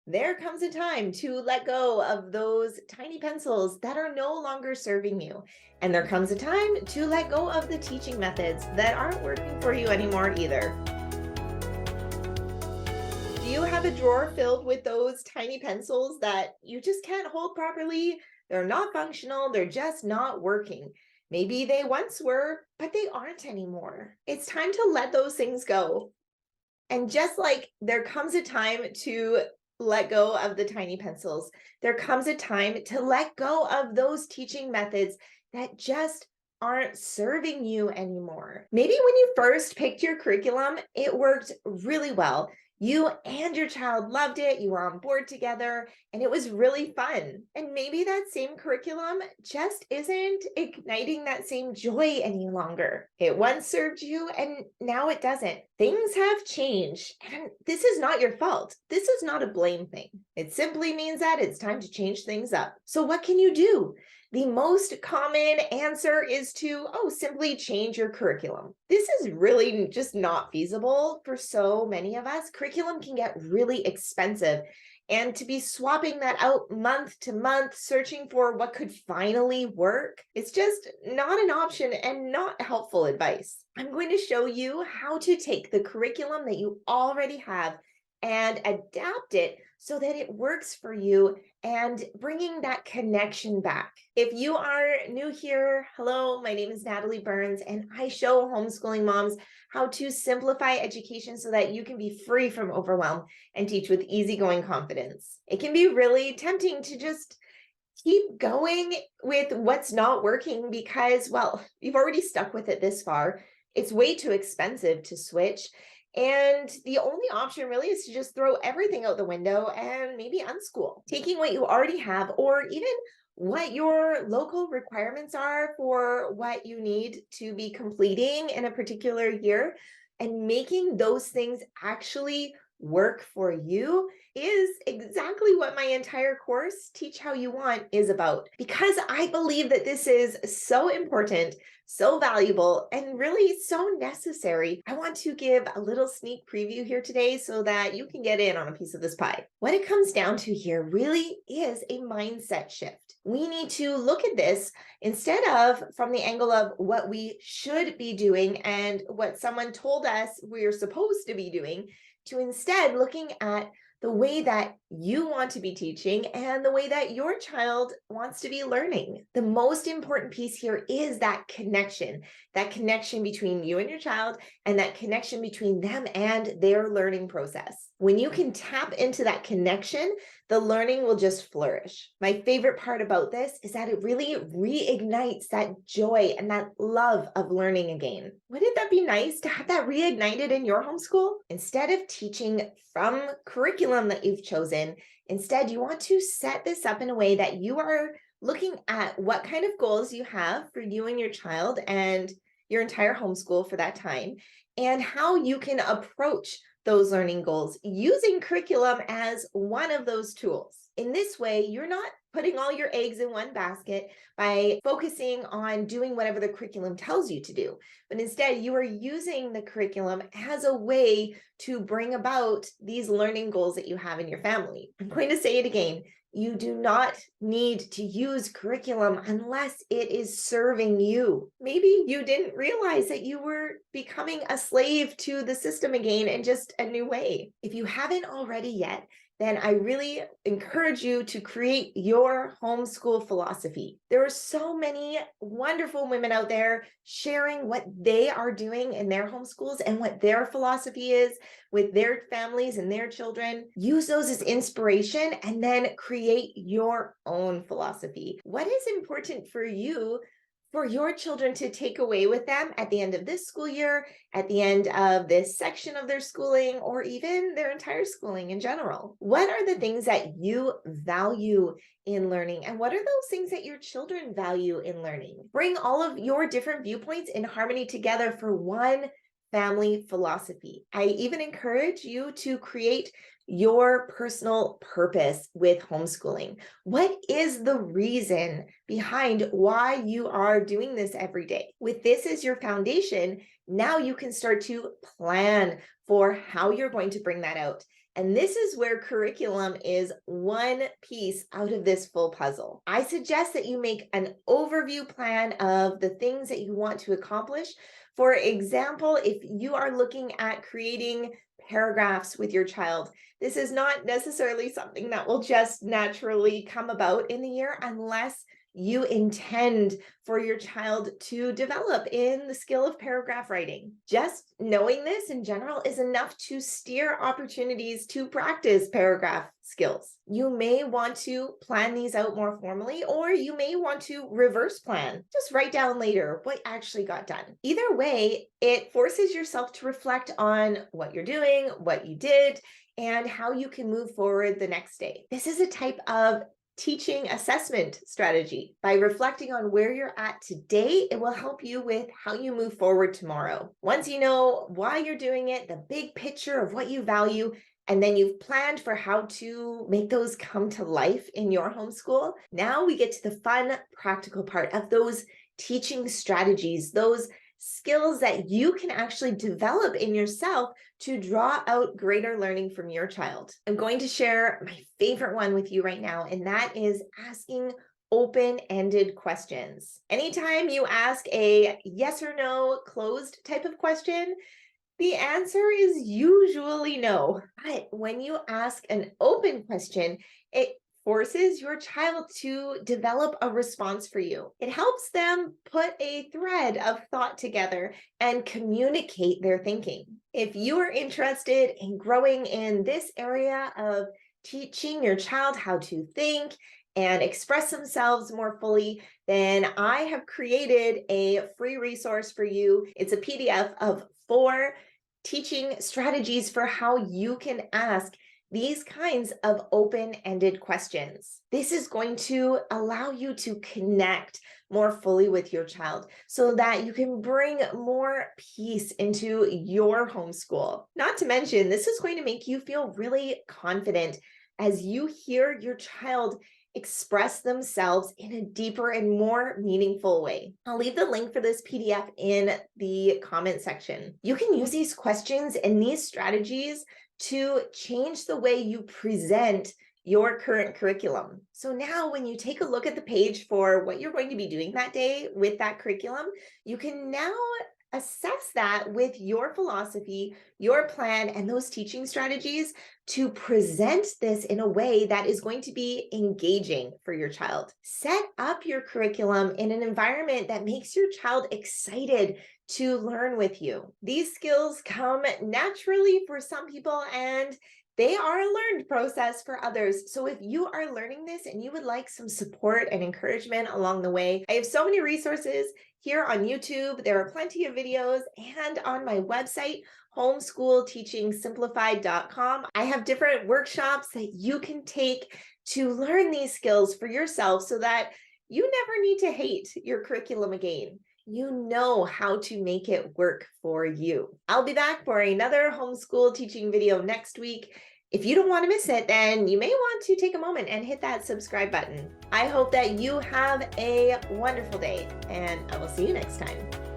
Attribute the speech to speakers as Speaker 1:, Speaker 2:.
Speaker 1: there comes a time to let go of those tiny pencils that are no longer serving you. And there comes a time to let go of the teaching methods that aren't working for you anymore either. Do you have a drawer filled with those tiny pencils that you just can't hold properly? They're not functional, they're just not working. Maybe they once were, but they aren't anymore. It's time to let those things go. And just like there comes a time to let go of the tiny pencils, there comes a time to let go of those teaching methods that just aren't serving you anymore. Maybe when you first picked your curriculum, it worked really well. You and your child loved it, you were on board together, and it was really fun. And maybe that same curriculum just isn't igniting that same joy any longer. It once served you, and now it doesn't. Things have changed, and this is not your fault. This is not a blame thing. It simply means that it's time to change things up. So what can you do? The most common answer is to, simply change your curriculum. This is really just not feasible for so many of us. Curriculum can get really expensive. And to be swapping that out month to month, searching for what could finally work, it's just not an option and not helpful advice. I'm going to show you how to take the curriculum that you already have and adapt it so that it works for you and bringing that connection back. If you are new here, hello, my name is Natalie Burns, and I show homeschooling moms how to simplify education so that you can be free from overwhelm and teach with easygoing confidence. It can be really tempting to just keep going with what's not working because, well, you've already stuck with it this far. It's way too expensive to switch. And the only option really is to just throw everything out the window and maybe unschool, taking what you already have or even what your local requirements are for what you need to be completing in a particular year and making those things actually work for you is exactly what my entire course, Teach How You Want, is about. Because I believe that this is so important, so valuable, and really so necessary. I want to give a little sneak preview here today so that you can get in on a piece of this pie. What it comes down to here really is a mindset shift. We need to look at this instead of from the angle of what we should be doing and what someone told us we're supposed to be doing, to instead looking at the way that you want to be teaching and the way that your child wants to be learning. The most important piece here is that connection between you and your child and that connection between them and their learning process. When you can tap into that connection, the learning will just flourish. My favorite part about this is that it really reignites that joy and that love of learning again. Wouldn't that be nice to have that reignited in your homeschool? Instead of teaching from curriculum that you've chosen, instead you want to set this up in a way that you are looking at what kind of goals you have for you and your child and your entire homeschool for that time, and how you can approach those learning goals using curriculum as one of those tools. In this way, you're not putting all your eggs in one basket by focusing on doing whatever the curriculum tells you to do, but instead you are using the curriculum as a way to bring about these learning goals that you have in your family. I'm going to say it again. You do not need to use curriculum unless it is serving you. Maybe you didn't realize that you were becoming a slave to the system again in just a new way. If you haven't already yet, then I really encourage you to create your homeschool philosophy. There are so many wonderful women out there sharing what they are doing in their homeschools and what their philosophy is with their families and their children. Use those as inspiration and then create your own philosophy. What is important for you for your children to take away with them at the end of this school year, at the end of this section of their schooling, or even their entire schooling in general? What are the things that you value in learning? And what are those things that your children value in learning? Bring all of your different viewpoints in harmony together for one family philosophy. I even encourage you to create your personal purpose with homeschooling. What is the reason behind why you are doing this every day? With this as your foundation, now you can start to plan for how you're going to bring that out And this is where curriculum is one piece out of this full puzzle. I suggest that you make an overview plan of the things that you want to accomplish. For example, if you are looking at creating paragraphs with your child, this is not necessarily something that will just naturally come about in the year unless you intend for your child to develop in the skill of paragraph writing. Just knowing this in general is enough to steer opportunities to practice paragraph skills. You may want to plan these out more formally, or you may want to reverse plan. Just write down later what actually got done. Either way, it forces yourself to reflect on what you're doing, what you did, and how you can move forward the next day. This is a type of teaching assessment strategy. By reflecting on where you're at today, it will help you with how you move forward tomorrow. Once you know why you're doing it, the big picture of what you value, and then you've planned for how to make those come to life in your homeschool, now we get to the fun, practical part of those teaching strategies, those skills that you can actually develop in yourself to draw out greater learning from your child. I'm going to share my favorite one with you right now, and that is asking open-ended questions. Anytime you ask a yes or no closed type of question, the answer is usually no. But when you ask an open question, it forces your child to develop a response for you. It helps them put a thread of thought together and communicate their thinking. If you are interested in growing in this area of teaching your child how to think and express themselves more fully, then I have created a free resource for you. It's a PDF of 4 teaching strategies for how you can ask these kinds of open-ended questions. This is going to allow you to connect more fully with your child so that you can bring more peace into your homeschool. Not to mention, this is going to make you feel really confident as you hear your child express themselves in a deeper and more meaningful way. I'll leave the link for this PDF in the comment section. You can use these questions and these strategies to change the way you present your current curriculum. So now when you take a look at the page for what you're going to be doing that day with that curriculum, you can now assess that with your philosophy, your plan, and those teaching strategies to present this in a way that is going to be engaging for your child. Set up your curriculum in an environment that makes your child excited to learn with you. These skills come naturally for some people, and they are a learned process for others. So if you are learning this and you would like some support and encouragement along the way, I have so many resources here on YouTube. There are plenty of videos, and on my website, homeschoolteachingsimplified.com, I have different workshops that you can take to learn these skills for yourself so that you never need to hate your curriculum again. You know how to make it work for you. I'll be back for another homeschool teaching video next week. If you don't want to miss it, then you may want to take a moment and hit that subscribe button. I hope that you have a wonderful day, and I will see you next time.